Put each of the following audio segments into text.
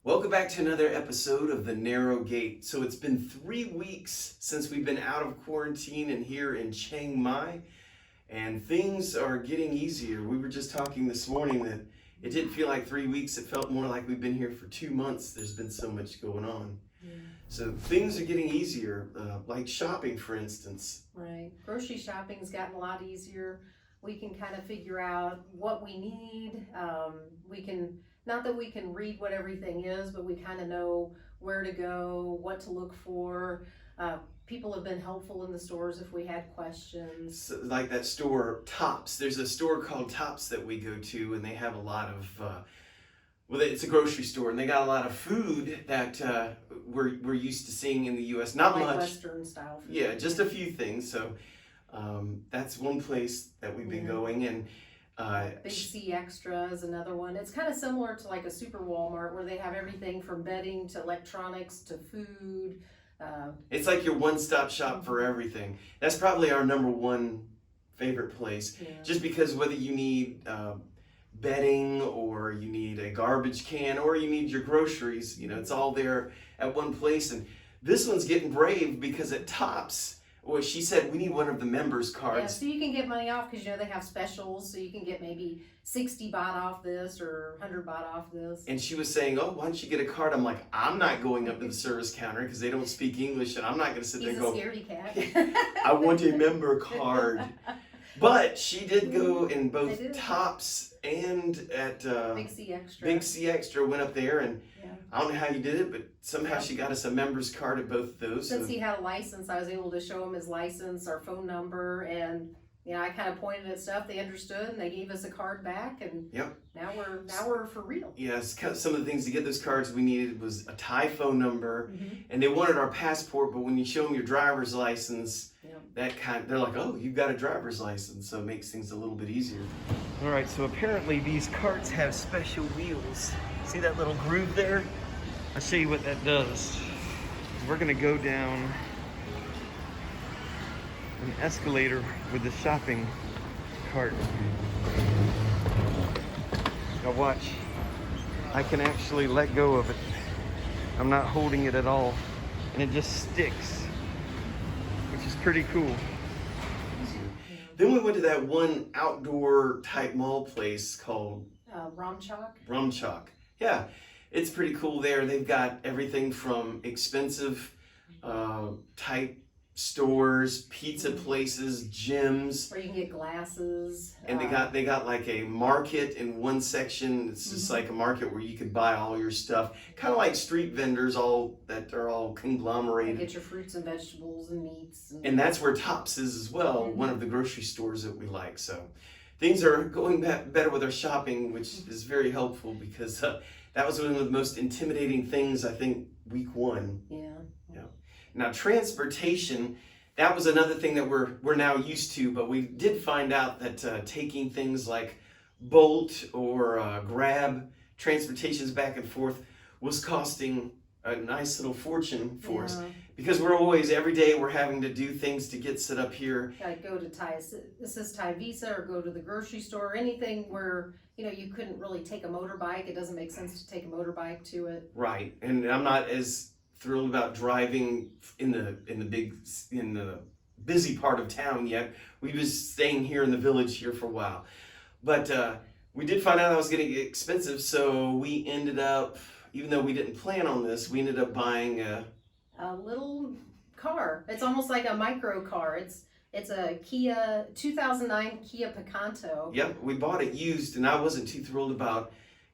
Welcome back to another episode of The Narrow Gate. So it's been 3 weeks since we've been out of quarantine and here in Chiang Mai, and things are getting easier. We were just talking this morning that it didn't feel like 3 weeks. It felt more like we've been here for 2 months. There's been so much going on. Yeah. So things are getting easier, like shopping, for instance. Right. Grocery shopping's gotten a lot easier. We can kind of figure out what we need. Not that we can read what everything is, but we kind of know where to go, what to look for. People have been helpful in the stores if we had questions. So, like that store, Tops. There's a store called Tops that we go to, and they have a lot of, it's a grocery store, and they got a lot of food that we're used to seeing in the U.S. Not like much. Western style food. Yeah, just a few things. So that's one place that we've been going, and Big C Extra is another one. It's kind of similar to like a super Walmart where they have everything from bedding to electronics to food. It's like your one-stop shop for everything. That's probably our number one favorite place. Yeah. Just because whether you need bedding or you need a garbage can or you need your groceries, it's all there at one place. And this one's getting brave because at Tops, well, she said we need one of the members cards. Yeah, so you can get money off because they have specials, so you can get maybe 60 baht off this or 100 baht off this. And she was saying, "Oh, why don't you get a card?" I'm like, "I'm not going up to the service counter because they don't speak English, and I'm not going to sit there and go." He's a scaredy cat. I want a member card. But she did go in both Tops and at Big C Extra. Big C Extra. Went up there, and Yeah. I don't know how you did it, but somehow she got us a member's card at both of those. Since he had a license, I was able to show him his license, our phone number, and I kind of pointed at stuff. They understood, and they gave us a card back, and now we're for real. Yes, some of the things to get those cards we needed was a Thai phone number, Mm-hmm. and they wanted our passport. But when you show them your driver's license, they're like, "Oh, you've got a driver's license," so it makes things a little bit easier. All right, so apparently these carts have special wheels. See that little groove there? I'll show you what that does. We're gonna go down an escalator with the shopping cart. Now watch, I can actually let go of it. I'm not holding it at all, and it just sticks, which is pretty cool. Then we went to that one outdoor type mall place called Ramchak. Yeah, it's pretty cool there. They've got everything from expensive type stores, pizza places, gyms. Where you can get glasses. And they got like a market in one section. It's just like a market where you could buy all your stuff. Kind of like street vendors that are all conglomerated. Get your fruits and vegetables and meats. And that's where Tops is as well, one of the grocery stores that we like. So things are going better with our shopping, which is very helpful because that was one of the most intimidating things, I think, week one. Yeah. Now, transportation, that was another thing that we're now used to, but we did find out that taking things like Bolt or Grab, transportations back and forth, was costing a nice little fortune for us. Because every day we're having to do things to get set up here. Like go to Thai Visa or go to the grocery store, or anything where, you couldn't really take a motorbike. It doesn't make sense to take a motorbike to it. Right, and I'm not as thrilled about driving in the busy part of town yet. We was staying here in the village here for a while, but we did find out it was getting expensive, so we ended up, even though we didn't plan on this, we ended up buying a little car. It's almost like a micro car. It's a Kia 2009 Kia Picanto. Yep, we bought it used, and I wasn't too thrilled about.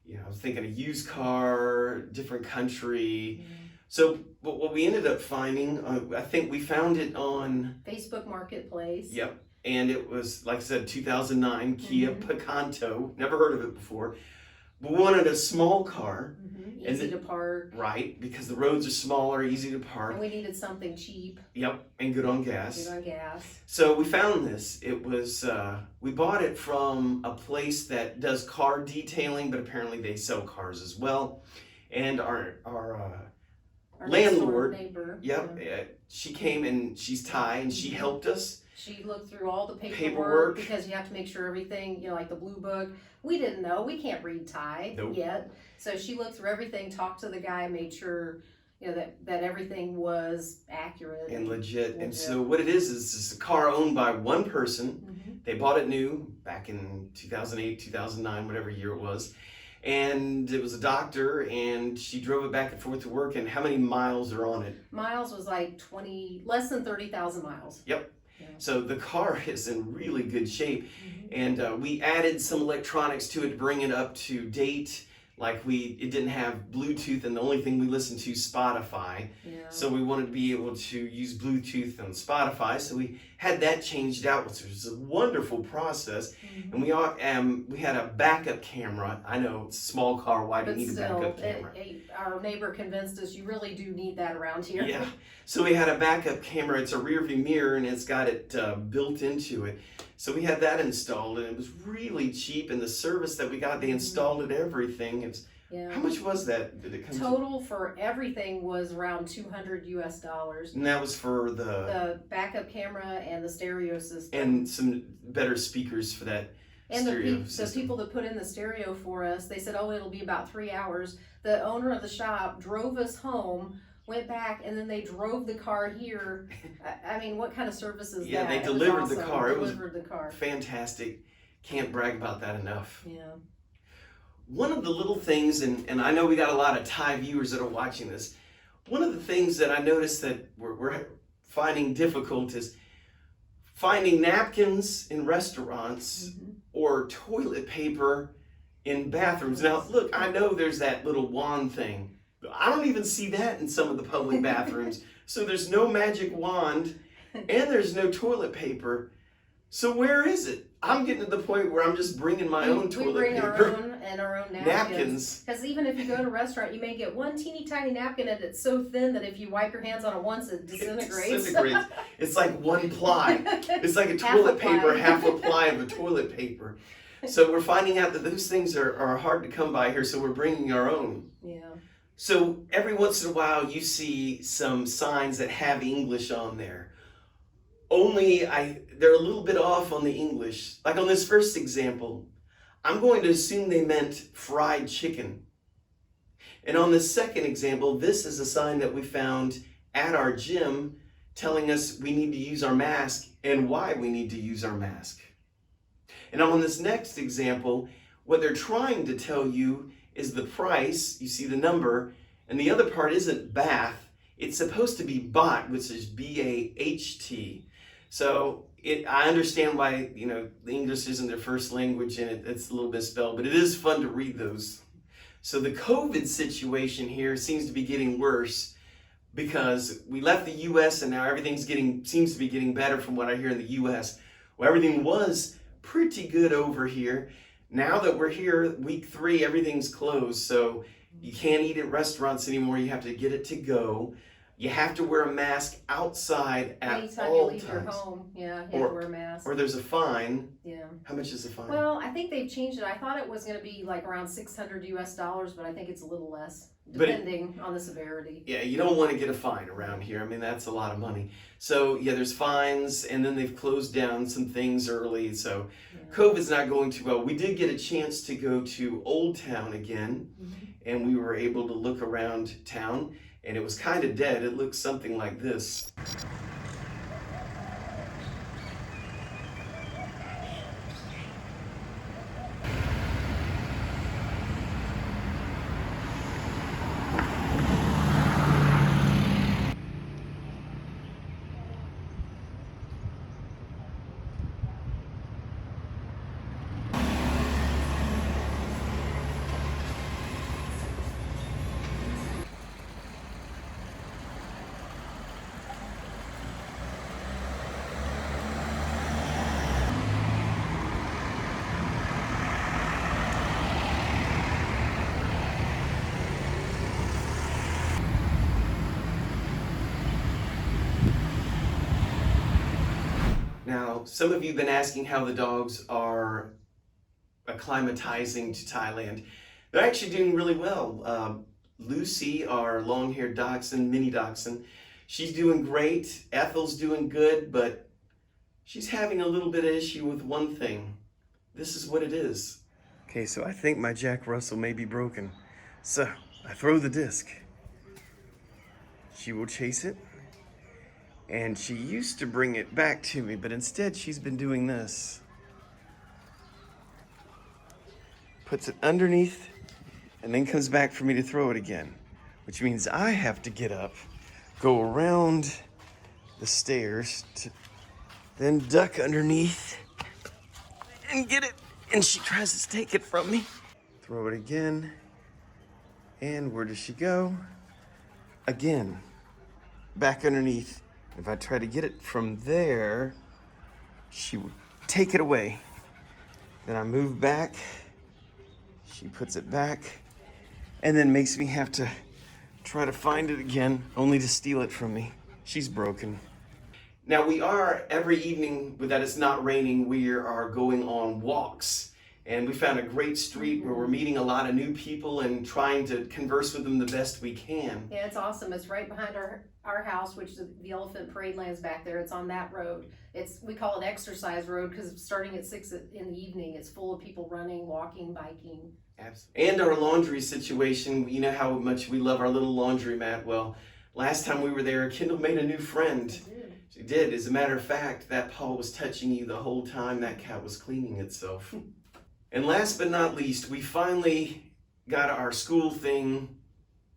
I was thinking a used car, different country. So, but what we ended up finding, I think we found it on Facebook Marketplace. Yep, and it was, like I said, 2009 Kia Picanto. Never heard of it before. We wanted a small car. Easy to park. Right, because the roads are smaller, easy to park. And we needed something cheap. Yep, and good on gas. Good on gas. So we found this. It was, we bought it from a place that does car detailing, but apparently they sell cars as well. And our landlord, neighbor. she came and she's Thai and she helped us. She looked through all the Paperwork. because you have to make sure everything, like the blue book. We didn't know. We can't read Thai yet. So she looked through everything, talked to the guy, made sure, that everything was accurate. And legit. And so what it is it's a car owned by one person. Mm-hmm. They bought it new back in 2008, 2009, whatever year it was. And it was a doctor, and she drove it back and forth to work. And how many miles are on it? Miles was like less than 30,000 miles. Yep. Yeah. So the car is in really good shape. Mm-hmm. And we added some electronics to it to bring it up to date. Like it didn't have Bluetooth, and the only thing we listened to Spotify. Yeah. So we wanted to be able to use Bluetooth on Spotify. So we had that changed out, which was a wonderful process. Mm-hmm. And we had a backup camera. I know it's a small car. Why do you need a backup camera? Our neighbor convinced us you really do need that around here. Yeah. So we had a backup camera. It's a rear view mirror, and it's got it built into it. So we had that installed, and it was really cheap. And the service that we got, they installed it, everything. How much was that? Did it come Total for everything was around $200 US. And that was for the backup camera and the stereo system. And some better speakers for that stereo system. The people that put in the stereo for us, they said, it'll be about 3 hours. The owner of the shop drove us home, went back, and then they drove the car here. I mean, what kind of service is that? Yeah, they delivered the car. It was car. Fantastic. Can't brag about that enough. Yeah. One of the little things, and I know we got a lot of Thai viewers that are watching this, one of the things that I noticed that we're finding difficult is finding napkins in restaurants or toilet paper in bathrooms. Now, look, I know there's that little wand thing. I don't even see that in some of the public bathrooms. So there's no magic wand, and there's no toilet paper. So where is it? I'm getting to the point where I'm just bringing my own toilet paper. Our own napkins. Because even if you go to a restaurant, you may get one teeny tiny napkin, and it's so thin that if you wipe your hands on it once, it disintegrates. It's like one ply. It's like a toilet paper, half a ply of a toilet paper. So we're finding out that those things are hard to come by here, so we're bringing our own. Yeah. So every once in a while, you see some signs that have English on there. Only they're a little bit off on the English. Like on this first example, I'm going to assume they meant fried chicken. And on the second example, this is a sign that we found at our gym telling us we need to use our mask and why we need to use our mask. And on this next example, what they're trying to tell you is the price, you see the number, and the other part isn't bath, it's supposed to be baht, which is B-A-H-T. So I understand why, the English isn't their first language and it's a little bit spelled, but it is fun to read those. So the COVID situation here seems to be getting worse because we left the U.S. and now everything seems to be getting better from what I hear in the U.S. Well, everything was pretty good over here. Now that we're here, week 3, everything's closed. So you can't eat at restaurants anymore. You have to get it to go. You have to wear a mask outside at Anytime all you leave times. your home, you have to wear a mask. Or there's a fine. Yeah. How much is the fine? Well, I think they've changed it. I thought it was going to be like around $600 US, but I think it's a little less, depending on the severity. Yeah, you don't want to get a fine around here. I mean, that's a lot of money. So yeah, there's fines, and then they've closed down some things early. So COVID's not going too well. We did get a chance to go to Old Town again, and we were able to look around town. And it was kind of dead. It looked something like this. Now, some of you have been asking how the dogs are acclimatizing to Thailand. They're actually doing really well. Lucy, our long-haired dachshund, mini dachshund, she's doing great. Ethel's doing good, but she's having a little bit of issue with one thing. This is what it is. Okay, so I think my Jack Russell may be broken. So I throw the disc. She will chase it. And she used to bring it back to me, but instead she's been doing this. Puts it underneath and then comes back for me to throw it again, which means I have to get up, go around the stairs, to then duck underneath and get it. And she tries to take it from me. Throw it again. And where does she go? Again, back underneath. If I try to get it from there, she would take it away. Then I move back. She puts it back and then makes me have to try to find it again, only to steal it from me. She's broken. Now we are, every evening that it's not raining, we are going on walks. And we found a great street where we're meeting a lot of new people and trying to converse with them the best we can. Yeah, it's awesome. It's right behind our house, which is the Elephant Parade Land's back there. It's on that road. We call it exercise road because starting at 6 in the evening, it's full of people running, walking, biking. Absolutely. And our laundry situation, you know how much we love our little laundromat. Well, last time we were there, Kendall made a new friend. She did. As a matter of fact, that paw was touching you the whole time that cat was cleaning itself. And last but not least, we finally got our school thing,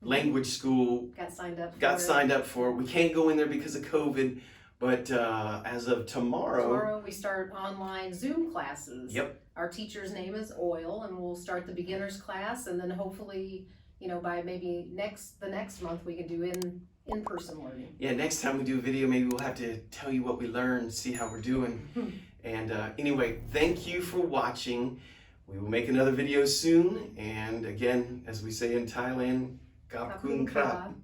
language school. Got signed up for it. We can't go in there because of COVID, but as of tomorrow we start online Zoom classes. Yep. Our teacher's name is Oil, and we'll start the beginners class, and then hopefully, by maybe the next month we can do in-person learning. Yeah, next time we do a video, maybe we'll have to tell you what we learned, see how we're doing. And anyway, thank you for watching. We will make another video soon. And again, as we say in Thailand, Khop Khun Krap.